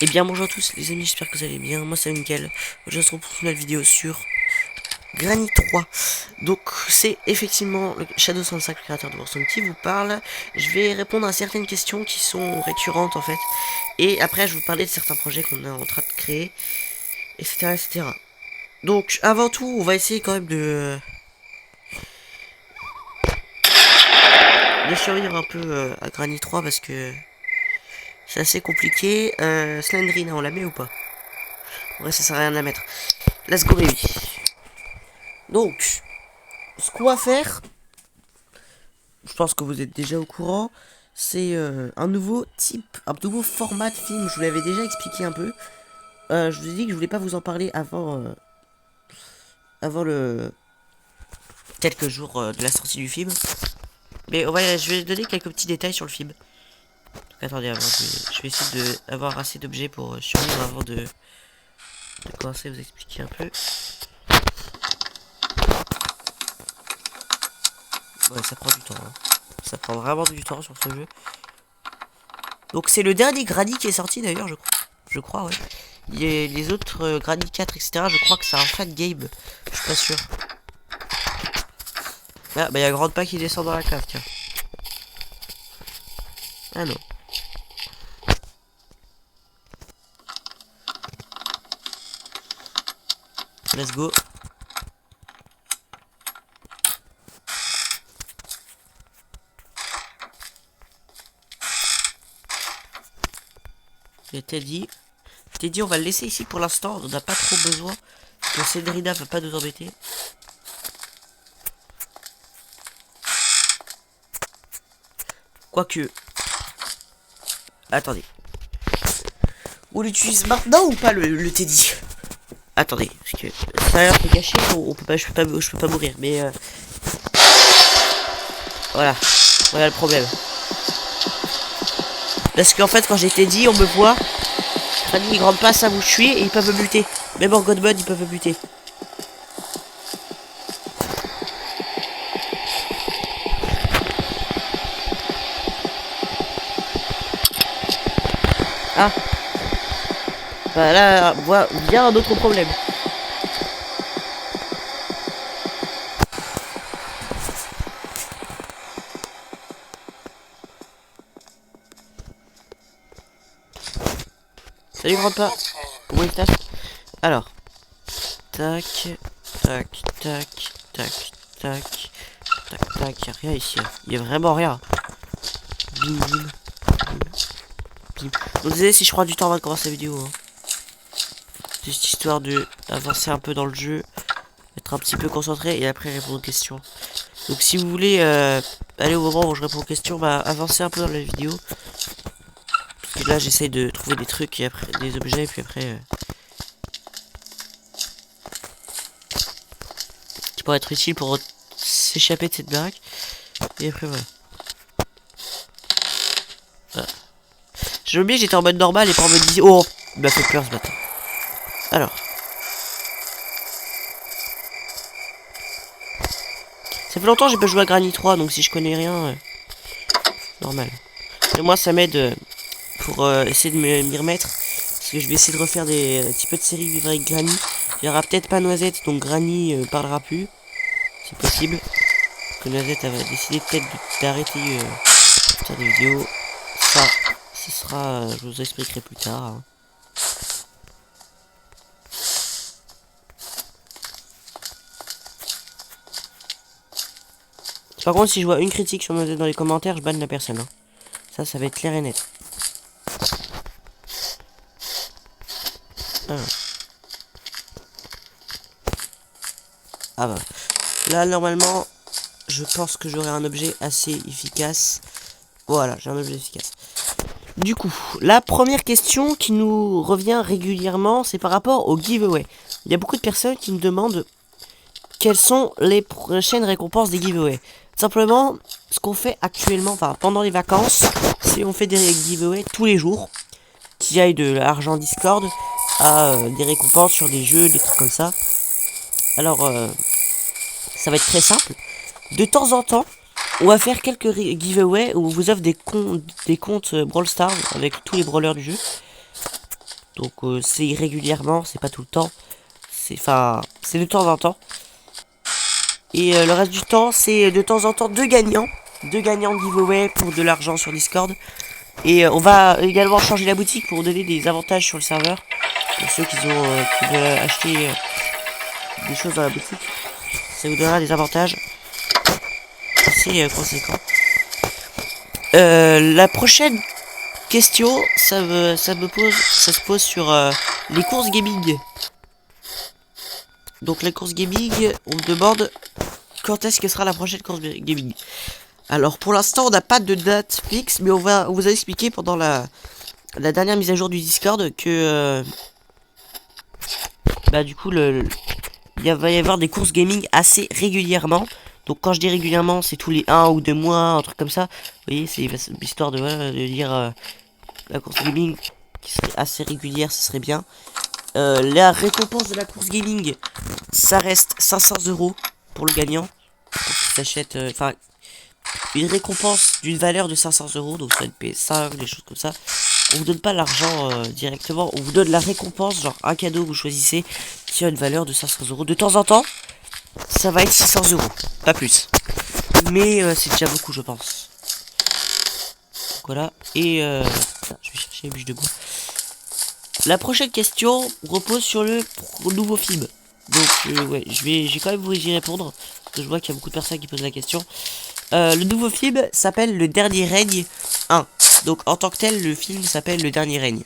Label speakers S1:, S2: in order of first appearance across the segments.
S1: Et bien bonjour à tous les amis, j'espère que vous allez bien, moi c'est Mickaël. Je se retrouve pour une nouvelle vidéo sur Granny 3. Donc c'est effectivement le Shadow65, le créateur de Warzone, qui vous parle. Je vais répondre à certaines questions qui sont récurrentes en fait. Et après je vais vous parler de certains projets qu'on est en train de créer, etc. etc. Donc avant tout on va essayer quand même de survivre un peu à Granny 3 parce que c'est assez compliqué. Slendrina on la met ou pas? Ouais, ça sert à rien de la mettre. Let's go baby. Donc ce qu'on va faire, je pense que vous êtes déjà au courant, c'est un nouveau type, un nouveau format de film. Je vous l'avais déjà expliqué un peu. Je vous ai dit que je voulais pas vous en parler avant le quelques jours de la sortie du film. Mais ouais, je vais donner quelques petits détails sur le film. Donc, attendez, je vais essayer d'avoir assez d'objets pour survivre avant de commencer à vous expliquer un peu. Ouais, ça prend du temps. Hein. Ça prend vraiment du temps sur ce jeu. Donc c'est le dernier Granny qui est sorti d'ailleurs, je crois. Je crois, ouais. Les autres Granny 4, etc. Je crois que c'est un fan game. Je suis pas sûr. Ah, bah il y a Grande Pas qui descend dans la cave, tiens. Ah non. Let's go. Et Teddy. Teddy, on va le laisser ici pour l'instant. On n'a pas trop besoin. Que Cédrina va pas nous embêter. Quoique. Attendez. On l'utilise maintenant ou pas le Teddy? Attendez, parce que ça a l'air de caché, on peut pas, je peux pas mourir, mais voilà, voilà le problème. Parce qu'en fait, quand j'ai Teddy, on me voit, Granny ils grandent pas, ça vous tuer et ils peuvent me buter. Même en God Mode, ils peuvent me buter. Ah, bah là, vient un autre problème. Salut grande pas. Comment il tape? Alors, tac, tac, tac, tac, tac, tac, tac. Y'a rien ici. Y'a vraiment rien. Bim, bim, bim. Donc désolé si je prends du temps avant de commencer la vidéo. Hein. Juste histoire de avancer un peu dans le jeu, être un petit peu concentré et après répondre aux questions. Donc si vous voulez aller au moment où je réponds aux questions, bah avancez un peu dans la vidéo. Parce que là j'essaye de trouver des trucs et après des objets et puis après qui pourraient être utiles pour s'échapper de cette baraque. Et après voilà. Voilà. J'ai oublié que j'étais en mode normal et pas en mode disait oh il m'a fait peur ce matin. Alors. Ça fait longtemps que j'ai pas joué à Granny 3 donc si je connais rien, normal. Mais moi ça m'aide pour essayer de m'y remettre. Parce que je vais essayer de refaire un petit peu de série vivre avec Granny. Il y aura peut-être pas Noisette, donc Granny parlera plus. C'est possible. Que Noisette elle va décider peut-être d'arrêter faire des vidéos. Ça, ce sera. Je vous expliquerai plus tard. Hein. Par contre, si je vois une critique sur Noisette dans les commentaires, je banne la personne. Hein. Ça va être clair et net. Alors. Ah bah. Là, normalement, je pense que j'aurai un objet assez efficace. Voilà, j'ai un objet efficace. Du coup, la première question qui nous revient régulièrement, c'est par rapport au giveaway. Il y a beaucoup de personnes qui me demandent quelles sont les prochaines récompenses des giveaways. Simplement, ce qu'on fait actuellement, enfin pendant les vacances, c'est on fait des giveaways tous les jours, qui aillent de l'argent Discord à des récompenses sur des jeux, des trucs comme ça. Alors, ça va être très simple. De temps en temps, on va faire quelques giveaways où on vous offre des comptes Brawl Stars avec tous les brawlers du jeu. Donc c'est irrégulièrement, c'est pas tout le temps. C'est de temps en temps. Et le reste du temps, c'est de temps en temps deux gagnants. Deux gagnants de giveaway pour de l'argent sur Discord. Et on va également changer la boutique pour donner des avantages sur le serveur. Pour ceux qui veulent acheter des choses dans la boutique. Ça vous donnera des avantages assez conséquents. La prochaine question, ça se pose sur les courses gaming. Donc les courses gaming, on me demande quand est-ce que sera la prochaine course gaming. Alors pour l'instant on n'a pas de date fixe, mais on vous a expliqué pendant la dernière mise à jour du Discord que du coup il va y avoir des courses gaming assez régulièrement. Donc quand je dis régulièrement, c'est tous les 1 ou 2 mois, un truc comme ça. Vous voyez, c'est histoire de dire la course gaming qui serait assez régulière, ce serait bien. La récompense de la course gaming, ça reste 500 € pour le gagnant. Pour qu'il s'achète, une récompense d'une valeur de 500 €, donc ça une PS5, des choses comme ça. On vous donne pas l'argent directement, on vous donne la récompense, genre un cadeau que vous choisissez qui a une valeur de 500 €. De temps en temps, ça va être 600 €, pas plus. Mais c'est déjà beaucoup, je pense. Donc, voilà, et je vais chercher les bûches de bois. La prochaine question repose sur le nouveau film. Donc ouais, j'ai quand même vous y répondre, parce que je vois qu'il y a beaucoup de personnes qui posent la question. Le nouveau film s'appelle Le Dernier Règne 1. Donc en tant que tel, le film s'appelle Le Dernier Règne.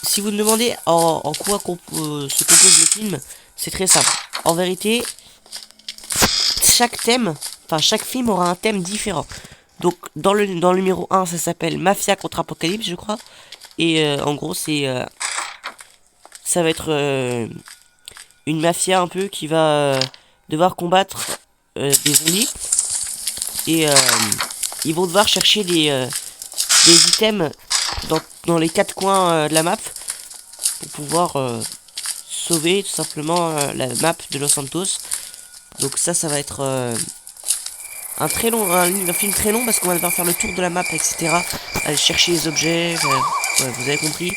S1: Si vous me demandez en quoi se compose le film, c'est très simple. En vérité, chaque film aura un thème différent. Donc dans le numéro 1, ça s'appelle Mafia contre Apocalypse, je crois. Et en gros, ça va être une mafia un peu qui va devoir combattre des zombies. Et ils vont devoir chercher des items dans les 4 coins de la map pour pouvoir sauver tout simplement la map de Los Santos. Donc ça va être un film très long parce qu'on va devoir faire le tour de la map, etc. Aller chercher les objets, ouais, vous avez compris.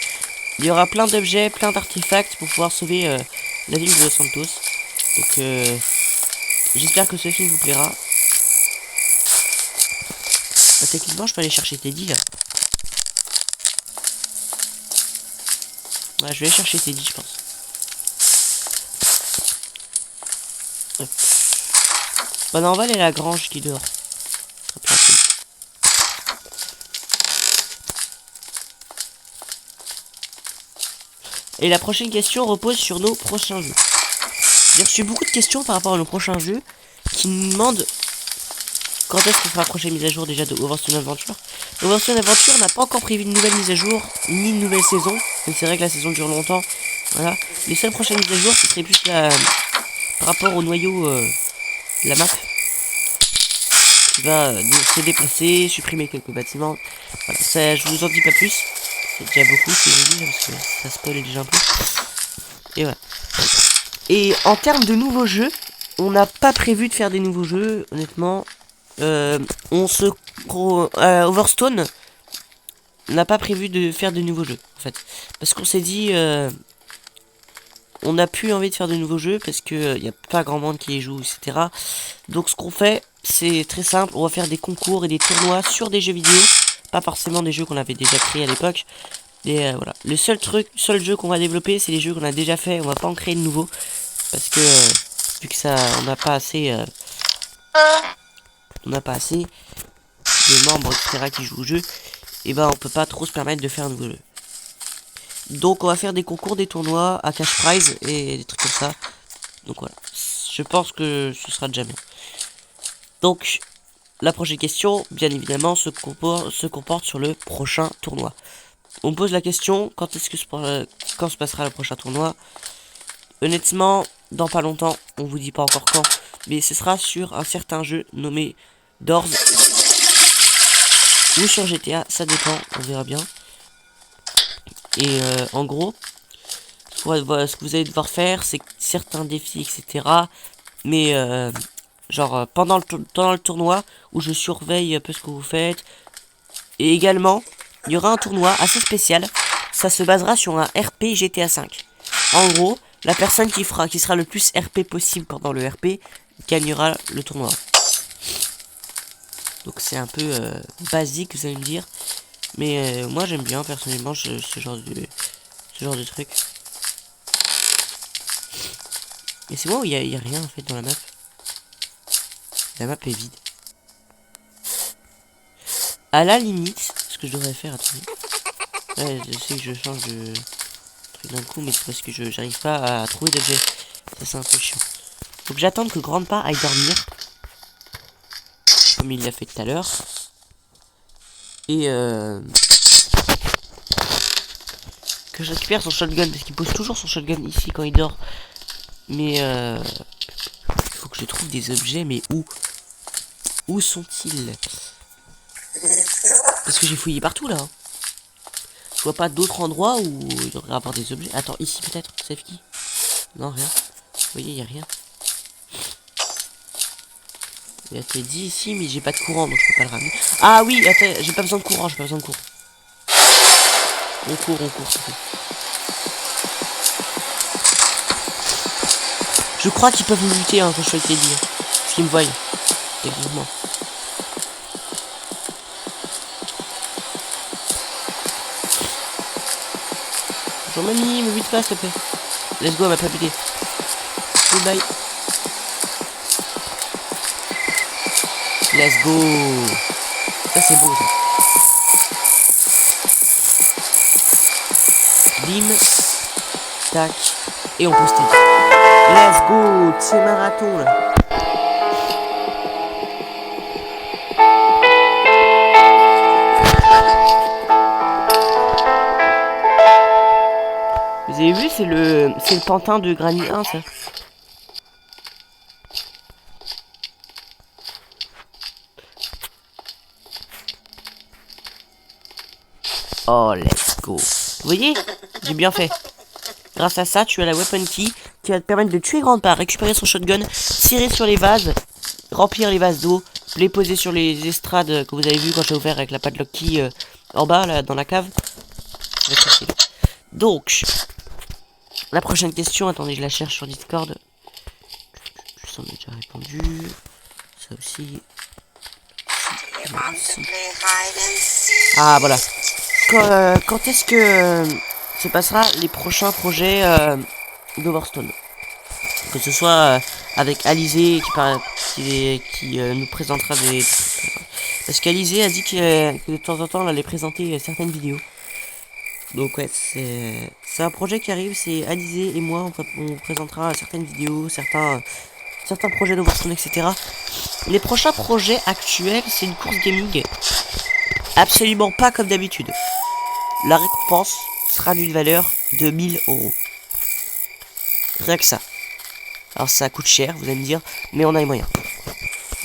S1: Il y aura plein d'objets, plein d'artefacts pour pouvoir sauver la ville de Los Santos. Donc j'espère que ce film vous plaira. Techniquement, je peux aller chercher Teddy là. Ouais, je vais aller chercher Teddy, je pense. Hop. Bah non, on va aller à la grange qui est dehors. Et la prochaine question repose sur nos prochains jeux. J'ai reçu beaucoup de questions par rapport à nos prochains jeux qui nous demandent quand est-ce qu'on fera la prochaine mise à jour déjà de Overstone Adventure. Overstone Adventure n'a pas encore prévu une nouvelle mise à jour, ni une nouvelle saison. Donc c'est vrai que la saison dure longtemps. Voilà. Les seules prochaines mises à jour, ce serait plus par rapport au noyau la map. Qui va se déplacer, supprimer quelques bâtiments. Voilà, ça, je vous en dis pas plus. C'est déjà beaucoup ce que j'ai dit, parce que ça spoil déjà un peu. Et voilà. Et en termes de nouveaux jeux, on n'a pas prévu de faire des nouveaux jeux, honnêtement. Overstone n'a pas prévu de faire de nouveaux jeux, en fait. Parce qu'on s'est dit, on n'a plus envie de faire de nouveaux jeux, parce que y a pas grand monde qui les joue, etc. Donc ce qu'on fait, c'est très simple, on va faire des concours et des tournois sur des jeux vidéo. Pas forcément des jeux qu'on avait déjà créés à l'époque. Et voilà. Le seul jeu qu'on va développer, c'est les jeux qu'on a déjà fait. On va pas en créer de nouveaux. Parce que vu que on n'a pas assez de membres, etc. qui jouent au jeu. Et ben on peut pas trop se permettre de faire un nouveau jeu. Donc on va faire des concours, des tournois à cash prize et des trucs comme ça. Donc voilà. Je pense que ce sera déjà bien. Donc la prochaine question, bien évidemment, se comporte sur le prochain tournoi. On me pose la question, quand se passera le prochain tournoi? Honnêtement, dans pas longtemps, on vous dit pas encore quand, mais ce sera sur un certain jeu nommé Doors ou sur GTA, ça dépend, on verra bien. Et en gros, ce que vous allez devoir faire, c'est certains défis, etc. Mais genre pendant le tournoi où je surveille un peu ce que vous faites. Et également, il y aura un tournoi assez spécial. ça se basera sur un RP GTA 5. En gros, la personne qui sera le plus RP possible pendant le RP gagnera le tournoi. Donc c'est un peu basique, vous allez me dire. Mais moi j'aime bien personnellement ce genre de truc. Et c'est moi où il y a rien en fait dans la map. La map est vide. À la limite, ce que je devrais faire, attendez. Ouais, je sais que je change de truc d'un coup, mais c'est parce que j'arrive pas à trouver d'objet. Ça c'est un peu chiant. Faut que j'attende que Grandpa aille dormir. Comme il l'a fait tout à l'heure. Et que je récupère son shotgun, parce qu'il pose toujours son shotgun ici quand il dort. Mais il faut que je trouve des objets, mais où? Où sont-ils? Parce que j'ai fouillé partout là. Je vois pas d'autres endroits où il devrait avoir des objets. Attends, ici peut-être, safety. Non, rien. Vous voyez, il y a rien. Il a été dit ici, mais j'ai pas de courant, donc je peux pas le ramener. Ah oui, attends, j'ai pas besoin de courant, j'ai pas besoin de courant. On court, c'est tout. Je crois qu'ils peuvent me lutter hein, quand je fais le TD. Parce qu'ils me voient. Techniquement. Bonjour mamie, me bute pas s'il te plaît. Let's go, elle m'a pas buté. Goodbye. Let's go. Ça c'est beau ça. Bim. Tac. Et on peut stick. Let's go. C'est marathon là. Vous avez vu, c'est le pantin de Granny 1 ça. Oh, let's go. Vous voyez, j'ai bien fait. Grâce à ça, tu as la weapon key qui va te permettre de tuer Grandpa, récupérer son shotgun, tirer sur les vases, remplir les vases d'eau, les poser sur les estrades que vous avez vu quand j'ai ouvert avec la padlock key en bas, là, dans la cave. Donc, la prochaine question, attendez, je la cherche sur Discord. Ça m'a déjà répondu. Ça aussi. Ah, voilà. Quand est-ce que se passera les prochains projets d'Overstone? Que ce soit avec Alizé qui nous présentera des... Parce qu'Alizé a dit que de temps en temps elle allait présenter certaines vidéos. Donc ouais, c'est un projet qui arrive, c'est Alizé et moi, on présentera certaines vidéos, certains projets d'Overstone, etc. Les prochains projets actuels, c'est une course gaming. Absolument pas comme d'habitude. La récompense sera d'une valeur de 1000 €. Rien que ça. Alors ça coûte cher, vous allez me dire, mais on a les moyens.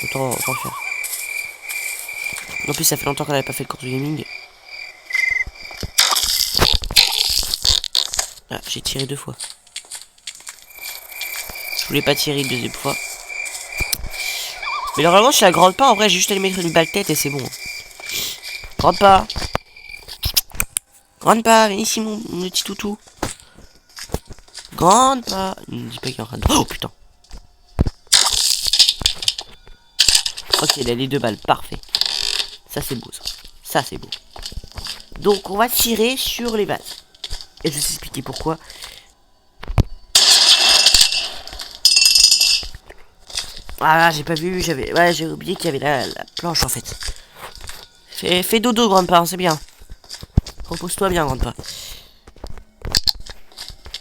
S1: Autant le faire. En plus ça fait longtemps qu'on n'avait pas fait le course gaming. Ah, j'ai tiré 2 fois. Je voulais pas tirer une deuxième fois. Mais normalement chez la grande pas, en vrai j'ai juste allé mettre une balle tête et c'est bon. Grande pas, viens ici mon petit toutou. Grande pas. Ne me dis pas qu'il est en train de... Oh putain. Ok, il a les 2 balles, parfait. Ça c'est beau ça. Ça c'est beau. Donc on va tirer sur les vases. Et je vais vous expliquer pourquoi. Ah j'ai pas vu, j'ai oublié qu'il y avait la planche en fait. Fais dodo grande part, c'est bien. Repose-toi bien grande part.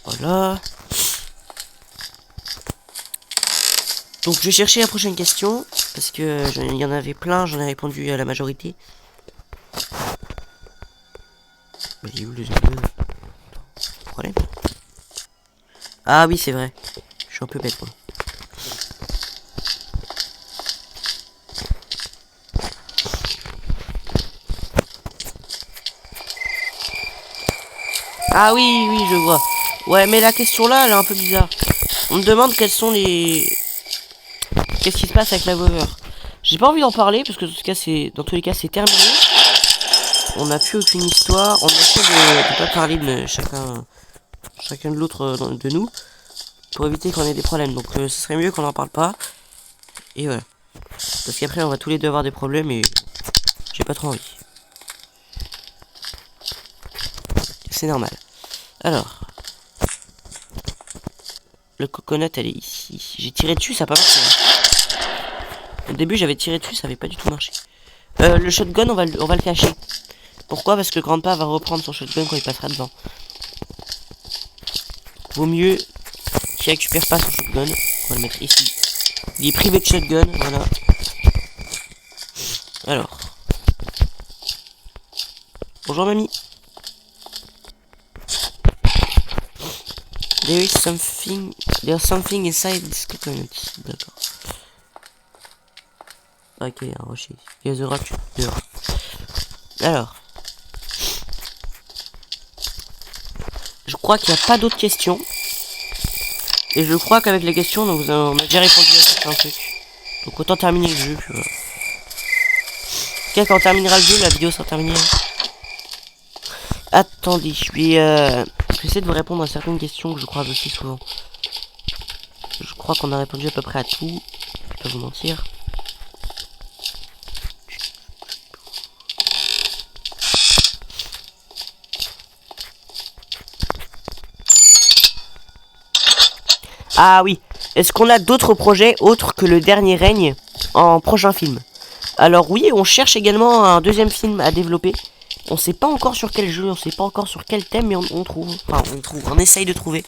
S1: Voilà. Donc je vais chercher la prochaine question. Parce que il y en avait plein, j'en ai répondu à la majorité. Mais il est où le problème? Ah oui c'est vrai. Je suis un peu bête moi. Ah oui, oui, je vois. Ouais, mais la question là, elle est un peu bizarre. On me demande quels sont les... Qu'est-ce qui se passe avec la Vover? J'ai pas envie d'en parler, parce que dans tous les cas, c'est terminé. on n'a plus aucune histoire. On essaie de pas parler de chacun de l'autre de nous. Pour éviter qu'on ait des problèmes. Donc ce serait mieux qu'on n'en parle pas. Et voilà. Parce qu'après on va tous les deux avoir des problèmes et j'ai pas trop envie. C'est normal. Alors. Le coconut elle est ici. J'ai tiré dessus, ça a pas marché. Au début j'avais tiré dessus, ça avait pas du tout marché. Le shotgun on va le cacher. Pourquoi? Parce que Grandpa va reprendre son shotgun quand il passera devant. Vaut mieux qu'il récupère pas son shotgun. On va le mettre ici. Il est privé de shotgun, voilà. Alors. Bonjour mamie. There's something inside this coconut. D'accord. Ok, un rocher. Il y a The Rock dehors. Alors. Je crois qu'il n'y a pas d'autres questions. Et je crois qu'avec les questions, donc, on a déjà répondu à certains trucs. Donc autant terminer le jeu. Puis voilà. Ok, quand on terminera le jeu, la vidéo sera terminée. Attendez, je vais essayer de vous répondre à certaines questions que je croise aussi souvent. Je crois qu'on a répondu à peu près à tout. Je vais pas vous mentir. Ah oui, est-ce qu'on a d'autres projets autres que le dernier règne en prochain film? Alors oui, on cherche également un deuxième film à développer. On sait pas encore sur quel jeu, on sait pas encore sur quel thème, mais on essaye de trouver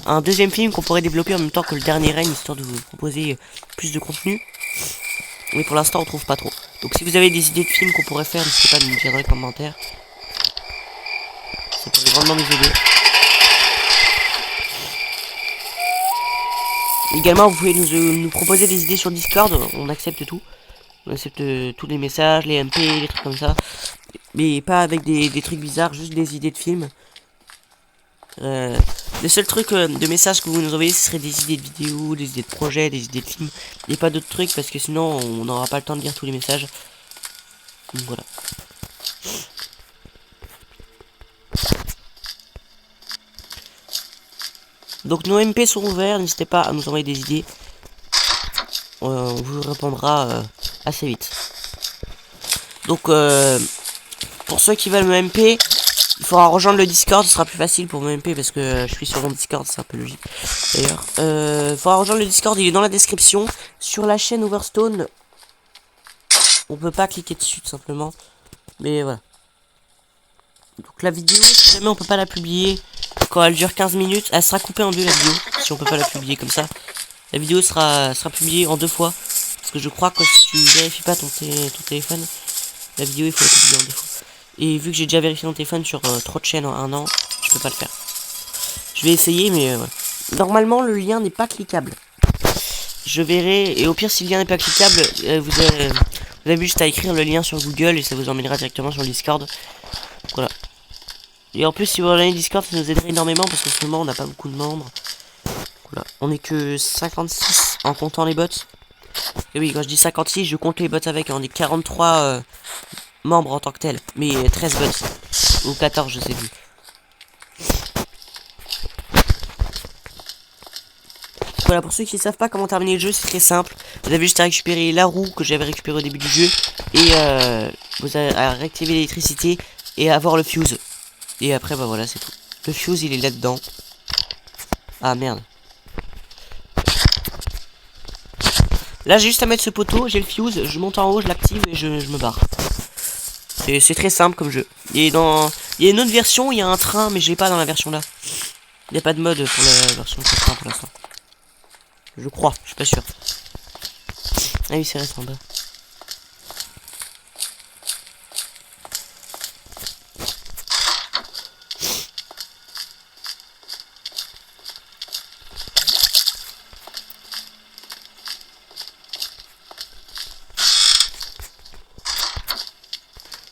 S1: un deuxième film qu'on pourrait développer en même temps que le dernier règne, histoire de vous proposer plus de contenu. Mais pour l'instant, on trouve pas trop. Donc si vous avez des idées de films qu'on pourrait faire, n'hésitez pas à nous dire dans les commentaires. Ça pourrait grandement nous aider. Également, vous pouvez nous proposer des idées sur Discord, on accepte tout. On accepte tous les messages, les MP, les trucs comme ça. Mais pas avec des trucs bizarres, juste des idées de films. Le seul truc de messages que vous nous envoyez, ce serait des idées de vidéos, des idées de projets, des idées de films. Et pas d'autres trucs parce que sinon on n'aura pas le temps de lire tous les messages. Donc voilà. Donc nos MP sont ouverts, n'hésitez pas à nous envoyer des idées. On vous répondra assez vite. Donc pour ceux qui veulent me MP, il faudra rejoindre le Discord, ce sera plus facile pour me MP parce que je suis sur mon Discord, c'est un peu logique. D'ailleurs, il faudra rejoindre le Discord, il est dans la description. Sur la chaîne Overstone, on peut pas cliquer dessus tout simplement. Mais voilà. Donc la vidéo, si jamais on peut pas la publier, quand elle dure 15 minutes, elle sera coupée en deux la vidéo. Si on peut pas la publier comme ça, la vidéo sera publiée en 2 fois. Parce que je crois que si tu vérifies pas ton téléphone, la vidéo il faut la publier en 2 fois. Et vu que j'ai déjà vérifié mon téléphone sur trop de chaînes en 1 an, je peux pas le faire. Je vais essayer, mais voilà. Normalement le lien n'est pas cliquable. Je verrai, et au pire si le lien n'est pas cliquable, vous avez juste à écrire le lien sur Google et ça vous emmènera directement sur le Discord. Voilà. Et en plus si vous rejoignez le Discord, ça nous aiderait énormément parce qu'en ce moment on n'a pas beaucoup de membres. Voilà. On est que 56 en comptant les bots. Et oui, quand je dis 56, je compte les bots avec. On est 43 membres en tant que tel. Mais 13 bots. Ou 14, je sais plus. Voilà, pour ceux qui ne savent pas comment terminer le jeu, c'est très simple. Vous avez juste à récupérer la roue que j'avais récupérée au début du jeu. Et vous avez à réactiver l'électricité et à avoir le fuse. Et après, bah voilà, c'est tout. Le fuse, il est là-dedans. Ah merde. Là, j'ai juste à mettre ce poteau, j'ai le fuse, je monte en haut, je l'active et je me barre. C'est très simple comme jeu. Et il y a une autre version, il y a un train, mais je l'ai pas dans la version là. Il n'y a pas de mode pour la version de train pour l'instant. Je crois, je suis pas sûr. Ah oui, c'est resté en bas.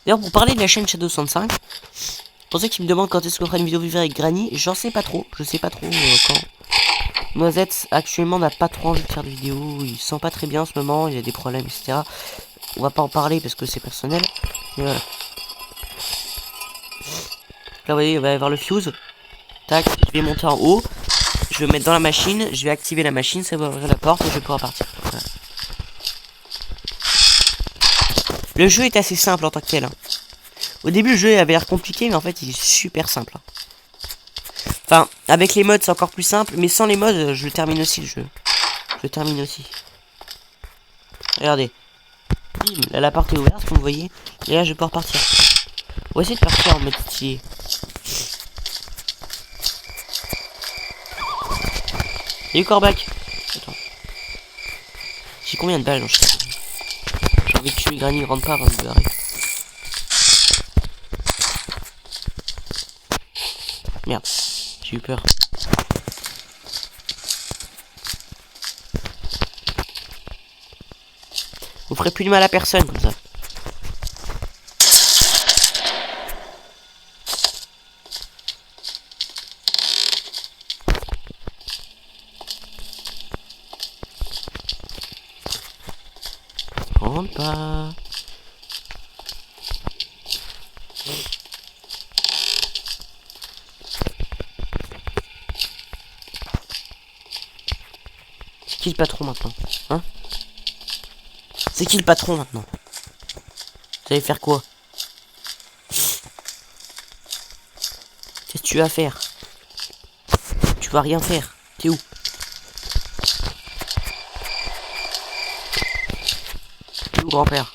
S1: D'ailleurs, pour parler de la chaîne Shadow65, pour ceux qui me demandent quand est-ce qu'on fera une vidéo vivre avec Granny, j'en sais pas trop, je sais pas trop quand. Noisette actuellement n'a pas trop envie de faire de vidéos, il se sent pas très bien en ce moment, il a des problèmes, etc. On va pas en parler parce que c'est personnel, mais voilà. Là, vous voyez, il va y avoir le fuse. Tac, je vais monter en haut. Je vais me mettre dans la machine. Je vais activer la machine. Ça va ouvrir la porte et je vais pouvoir partir. Voilà. Le jeu est assez simple en tant que tel. Hein. Au début, le jeu avait l'air compliqué, mais en fait, il est super simple. Hein. Enfin, avec les mods, c'est encore plus simple. Mais sans les mods, je termine aussi le jeu. Je termine aussi. Regardez. Bim, là, la porte est ouverte, comme vous voyez. Et là, je peux repartir. On va essayer de partir en mode stylé. Salut Corbac. Attends. J'ai combien de balles dans chaque... J'ai envie de tuer Granny, rentre pas avant de me barrer. Merde, j'ai eu peur. Vous ferez plus de mal à personne comme ça. Rentre pas. C'est qui le patron maintenant? Hein? C'est qui le patron maintenant? Vous allez faire quoi? Qu'est-ce que tu vas faire? Tu vas rien faire. T'es où? T'es où, grand-père?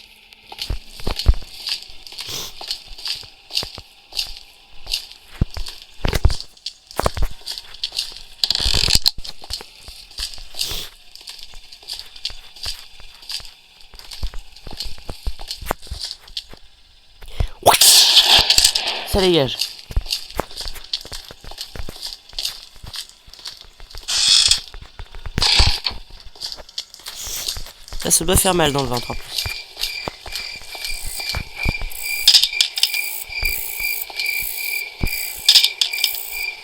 S1: Ça dégage. Ça doit faire mal dans le ventre en plus.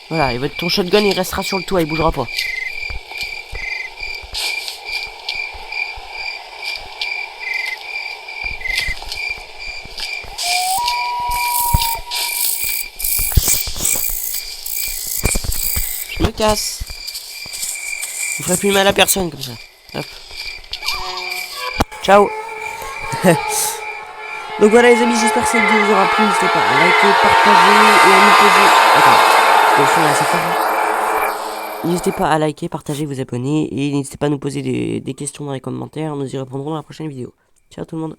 S1: Voilà, et ton shotgun il restera sur le toit, il bougera pas. Je me casse. Vous ferez plus de mal à personne comme ça. Hop. Ciao. Donc voilà les amis, j'espère que cette vidéo vous aura plu. N'hésitez pas à liker, partager et à nous poser... Attends, le son est assez fort. N'hésitez pas à liker, partager, vous abonner et n'hésitez pas à nous poser des questions dans les commentaires. Nous y répondrons dans la prochaine vidéo. Ciao tout le monde.